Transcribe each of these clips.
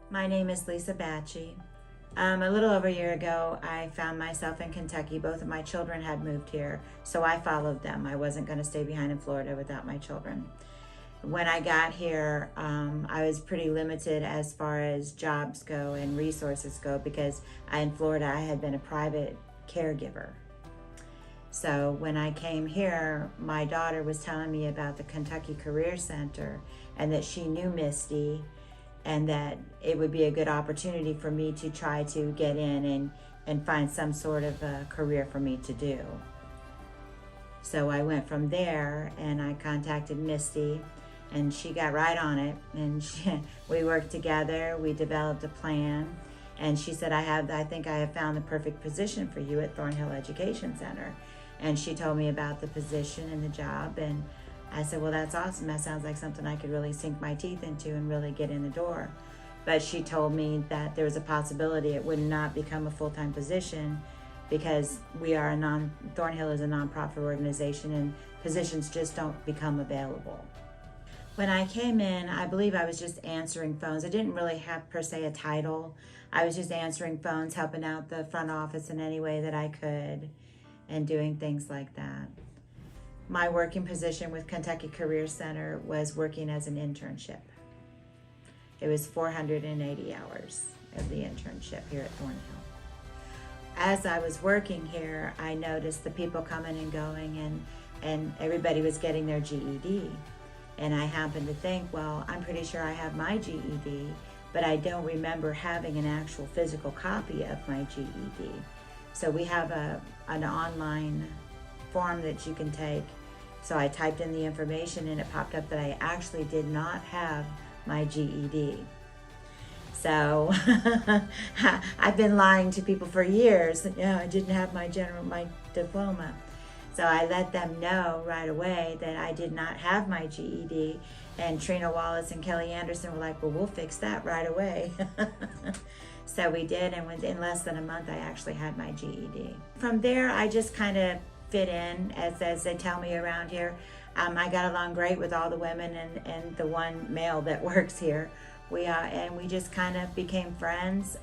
My name is Lisa Batchy. A little over a year ago, I found myself in Kentucky. Both of my children had moved here, so I followed them. I wasn't going to stay behind in Florida without my children. When I got here, I was pretty limited as far as jobs go and resources go because in Florida I had been a private caregiver. So when I came here, my daughter was telling me about the Kentucky Career Center and that she knew Misty and that it would be a good opportunity for me to try to get in and find some sort of a career for me to do. So I went from there and I contacted Misty and she got right on it, and we worked together, we developed a plan, and she said, I think I have found the perfect position for you at Thornhill Education Center. And she told me about the position and the job, and I said, well, that's awesome. That sounds like something I could really sink my teeth into and really get in the door. But she told me that there was a possibility it would not become a full-time position because Thornhill is a nonprofit organization and positions just don't become available. When I came in, I believe I was just answering phones. I didn't really have per se a title. I was just answering phones, helping out the front office in any way that I could and doing things like that. My working position with Kentucky Career Center was working as an internship. It was 480 hours of the internship here at Thornhill. As I was working here, I noticed the people coming and going and everybody was getting their GED. And I happened to think, well, I'm pretty sure I have my GED, but I don't remember having an actual physical copy of my GED. So we have an online form that you can take. So I typed in the information and it popped up that I actually did not have my GED. So I've been lying to people for years. Yeah, I didn't have my diploma. So I let them know right away that I did not have my GED, and Trina Wallace and Kelly Anderson were like, well, we'll fix that right away. So we did, and in less than a month, I actually had my GED. From there, I just kind of fit in, as they tell me around here. I got along great with all the women and the one male that works here. And we just kind of became friends.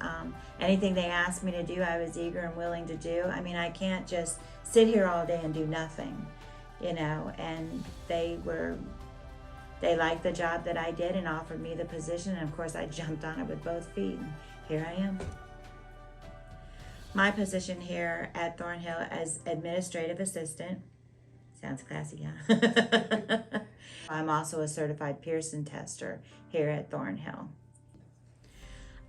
Anything they asked me to do, I was eager and willing to do. I mean, I can't just sit here all day and do nothing, and they liked the job that I did and offered me the position, and of course I jumped on it with both feet, and here I am. My position here at Thornhill as administrative assistant, sounds classy, huh? I'm also a certified Pearson tester here at Thornhill.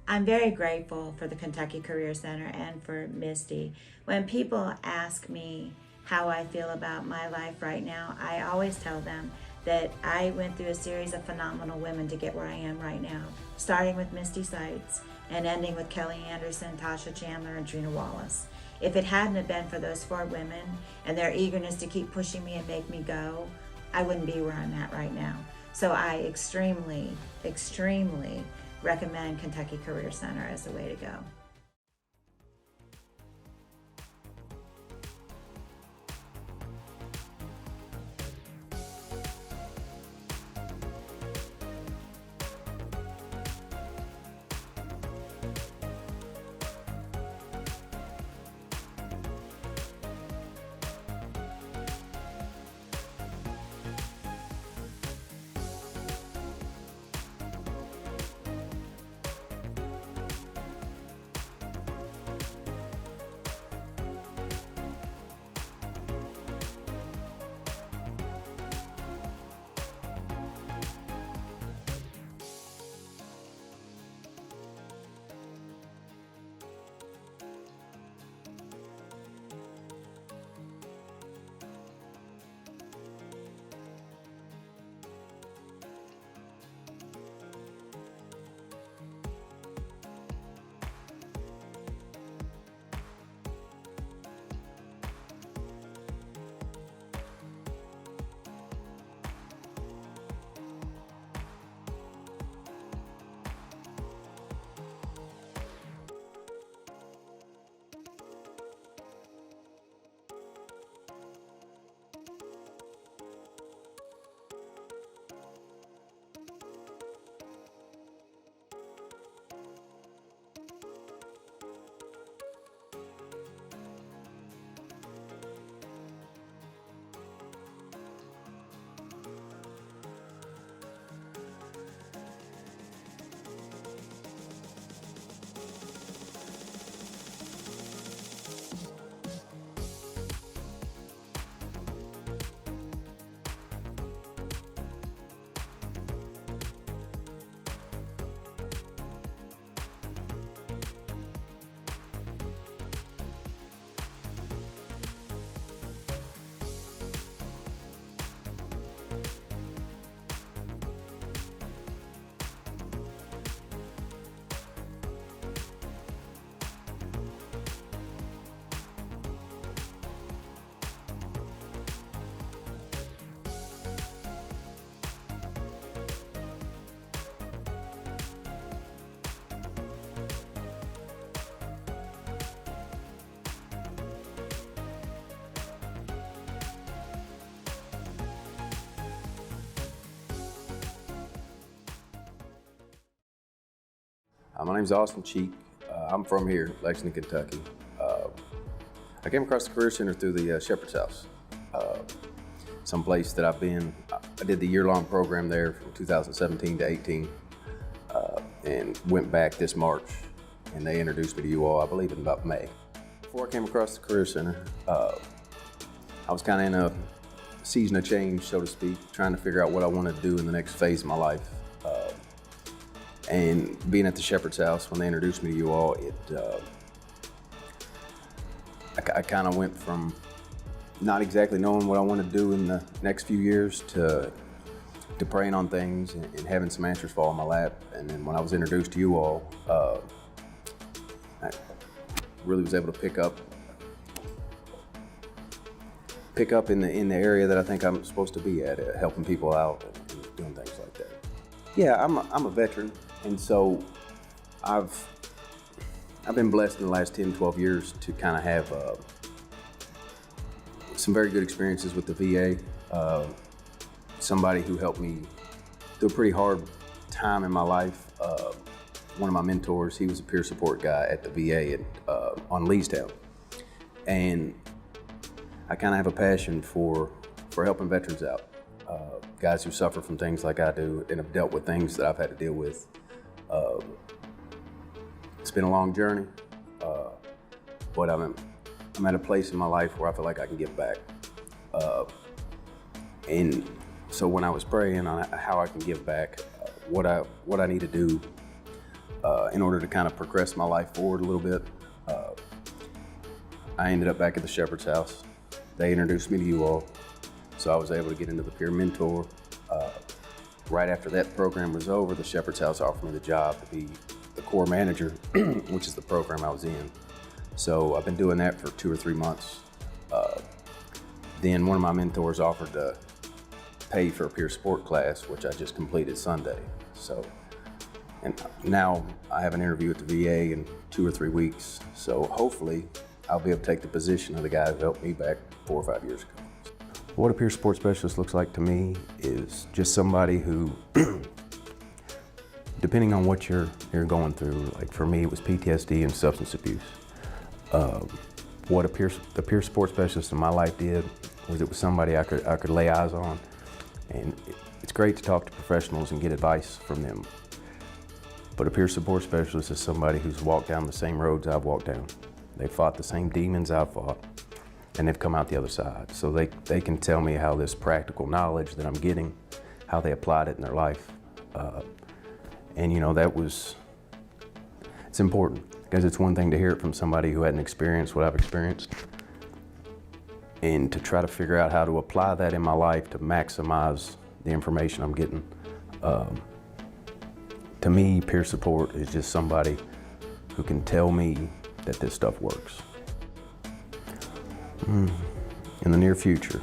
I'm very grateful for the Kentucky Career Center and for Misty. When people ask me how I feel about my life right now, I always tell them that I went through a series of phenomenal women to get where I am right now, starting with Misty Seitz and ending with Kelly Anderson, Tasha Chandler, and Trina Wallace. If it hadn't have been for those four women and their eagerness to keep pushing me and make me go, I wouldn't be where I'm at right now. So I extremely, extremely recommend Kentucky Career Center as the way to go. My name's Austin Cheek. I'm from here, Lexington, Kentucky. I came across the Career Center through the Shepherd's House, someplace that I've been. I did the year-long program there from 2017 to 18, and went back this March, and they introduced me to you all, I believe, in about May. Before I came across the Career Center, I was kind of in a season of change, so to speak, trying to figure out what I wanted to do in the next phase of my life. And being at the Shepherd's House, when they introduced me to you all, I kind of went from not exactly knowing what I wanted to do in the next few years to praying on things and having some answers fall in my lap. And then when I was introduced to you all, I really was able to pick up in the area that I think I'm supposed to be at, helping people out and doing things like that. Yeah, I'm a veteran, and so I've been blessed in the last 10, 12 years to kind of have some very good experiences with the VA. Somebody who helped me through a pretty hard time in my life. One of my mentors, he was a peer support guy at the VA on Leestown. And I kind of have a passion for helping veterans out. Guys who suffer from things like I do and have dealt with things that I've had to deal with. It's been a long journey, but I'm at a place in my life where I feel like I can give back. And so when I was praying on how I can give back, what I need to do in order to kind of progress my life forward a little bit, I ended up back at the Shepherd's House. They introduced me to you all, so I was able to get into the peer mentor. Right after that program was over, the Shepherd's House offered me the job to be the core manager, which is the program I was in. So I've been doing that for 2 or 3 months. Then one of my mentors offered to pay for a peer support class, which I just completed Sunday. And now I have an interview at the VA in 2 or 3 weeks. So hopefully I'll be able to take the position of the guy who helped me back 4 or 5 years ago. What a peer support specialist looks like to me is just somebody who, depending on what you're going through, like for me it was PTSD and substance abuse. What the peer support specialist in my life did was it was somebody I could lay eyes on, and it's great to talk to professionals and get advice from them. But a peer support specialist is somebody who's walked down the same roads I've walked down. They fought the same demons I've fought, and they've come out the other side. So they can tell me how this practical knowledge that I'm getting, how they applied it in their life. And you know, it's important, because it's one thing to hear it from somebody who hadn't experienced what I've experienced, and to try to figure out how to apply that in my life to maximize the information I'm getting. To me, peer support is just somebody who can tell me that this stuff works. In the near future,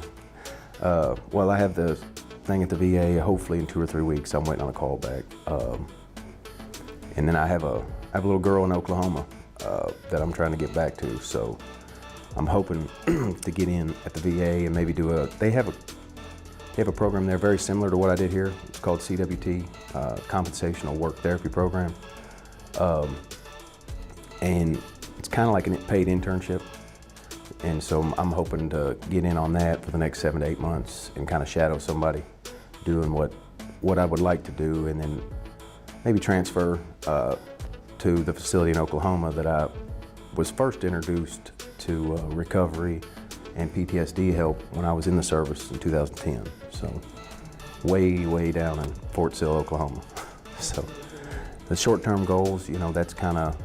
well, I have the thing at the VA, hopefully in 2 or 3 weeks. I'm waiting on a call back. And then I have a little girl in Oklahoma that I'm trying to get back to. So I'm hoping to get in at the VA and maybe they have a program there very similar to what I did here. It's called CWT, Compensational Work Therapy Program. And it's kind of like a paid internship. And so I'm hoping to get in on that for the next 7 to 8 months and kind of shadow somebody doing what I would like to do, and then maybe transfer to the facility in Oklahoma that I was first introduced to recovery and PTSD help when I was in the service in 2010. So way, way down in Fort Sill, Oklahoma. So the short-term goals, you know, that's kind of,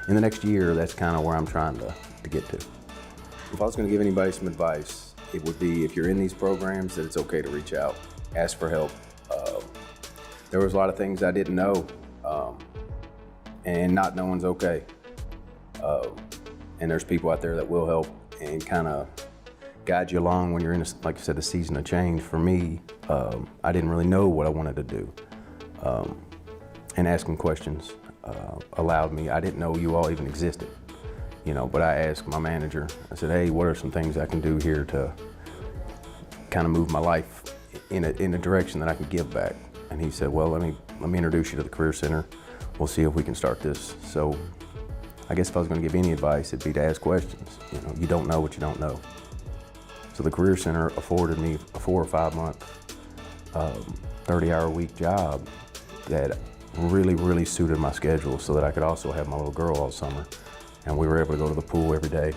in the next year, that's kind of where I'm trying to get to. If I was going to give anybody some advice, it would be, if you're in these programs, that it's okay to reach out, ask for help. There was a lot of things I didn't know, and not knowing's okay. And there's people out there that will help and kind of guide you along when you're in, like I said, a season of change. For me, I didn't really know what I wanted to do. And asking questions allowed me, I didn't know you all even existed. You know, but I asked my manager, I said, hey, what are some things I can do here to kind of move my life in a direction that I can give back? And he said, well, let me introduce you to the Career Center. we'll see if we can start this. So I guess if I was going to give any advice, it'd be to ask questions. You know, you don't know what you don't know. So the Career Center afforded me a 4 or 5 month, 30-hour-a-week job that really suited my schedule, so that I could also have my little girl all summer. And we were able to go to the pool every day,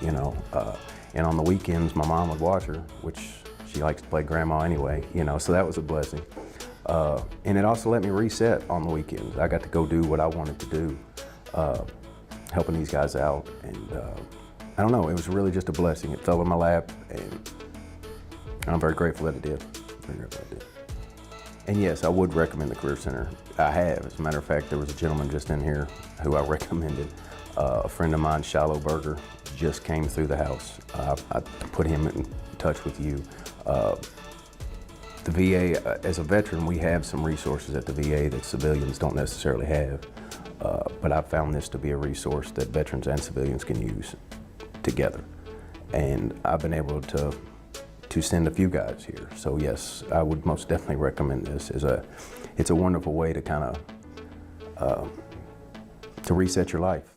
you know. And on the weekends, my mom would watch her, which she likes to play grandma anyway, you know, so that was a blessing. And it also let me reset on the weekends. I got to go do what I wanted to do, helping these guys out. And I don't know, it was really just a blessing. It fell in my lap, and I'm very grateful that it did. Very grateful that it did. And yes, I would recommend the Career Center. I have. As a matter of fact, there was a gentleman just in here who I recommended. A friend of mine, Shiloh Berger, just came through the house. I put him in touch with you. The VA, as a veteran, we have some resources at the VA that civilians don't necessarily have. But I found this to be a resource that veterans and civilians can use together. And I've been able to send a few guys here. So yes, I would most definitely recommend this. It's a wonderful way to kind of to reset your life.